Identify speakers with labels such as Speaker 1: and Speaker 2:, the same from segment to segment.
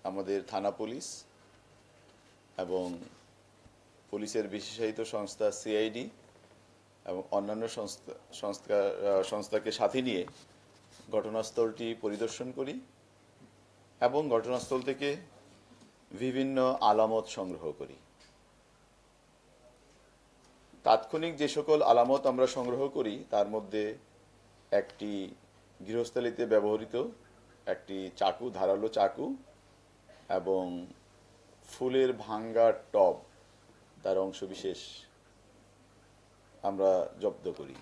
Speaker 1: আমাদের থানা পুলিশ এবং পুলিশের বিশেষায়িত সংস্থা সিআইডি এবং অন্যান্য সংস্থাকে সাথে নিয়ে ঘটনাস্থলটি পরিদর্শন করি এবং ঘটনাস্থল থেকে বিভিন্ন আলামত সংগ্রহ করি। তাৎক্ষণিক যে সকল আলামত আমরা সংগ্রহ করি তার মধ্যে একটি গৃহস্থালিতে ব্যবহৃত একটি চাকু, ধারালো চাকু এবং ফুলের ভাঙ্গা টব, তার অংশবিশেষ আমরা জব্দ করি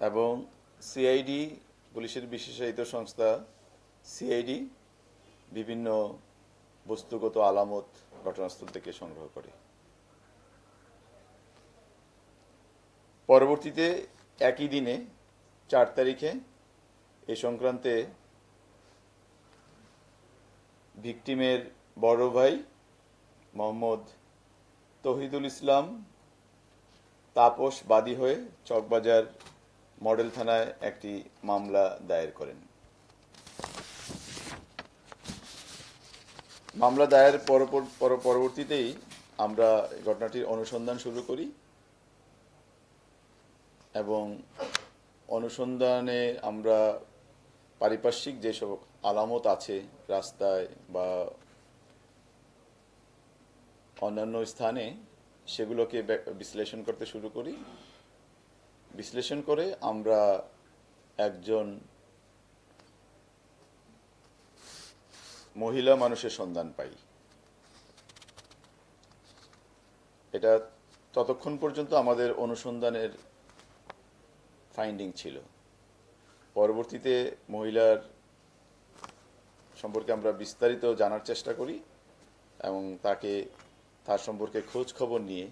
Speaker 1: এবং সিআইডি, পুলিশের বিশেষায়িত সংস্থা সিআইডি বিভিন্ন বস্তুগত আলামত ঘটনাস্থল থেকে সংগ্রহ করে। পরবর্তীতে একই দিনে 4 তারিখে এ সংক্রান্তে ভিকটিমের বড় ভাই মোহাম্মদ তৌহিদুল ইসলাম তাপস বাদী হয়ে চকবাজার মডেল থানায় একটি মামলা দায়ের করেন। মামলা দায়ের পরবর্তীতেই আমরা ঘটনাটির অনুসন্ধান শুরু করি এবং অনুসন্ধানে আমরা পারিপার্শ্বিক যেসব আলামত আছে রাস্তায় বা অন্যান্য স্থানে, সেগুলোকে বিশ্লেষণ করতে শুরু করি। বিশ্লেষণ করে আমরা একজন মহিলা মানুষের সন্ধান পাই। এটা ততক্ষণ পর্যন্ত আমাদের অনুসন্ধানের ফাইন্ডিং ছিল। পরবর্তীতে মহিলার সম্পর্কে আমরা বিস্তারিত জানার চেষ্টা করি এবং তার সম্পর্কে খোঁজ খবর নিয়ে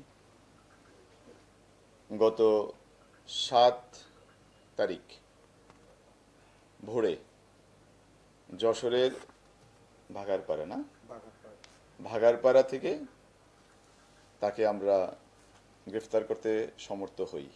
Speaker 1: গত 7 তারিখ ভোরে যশোরের ভাগারপাড়া থেকে তাকে আমরা গ্রেফতার করতে সমর্থ হই।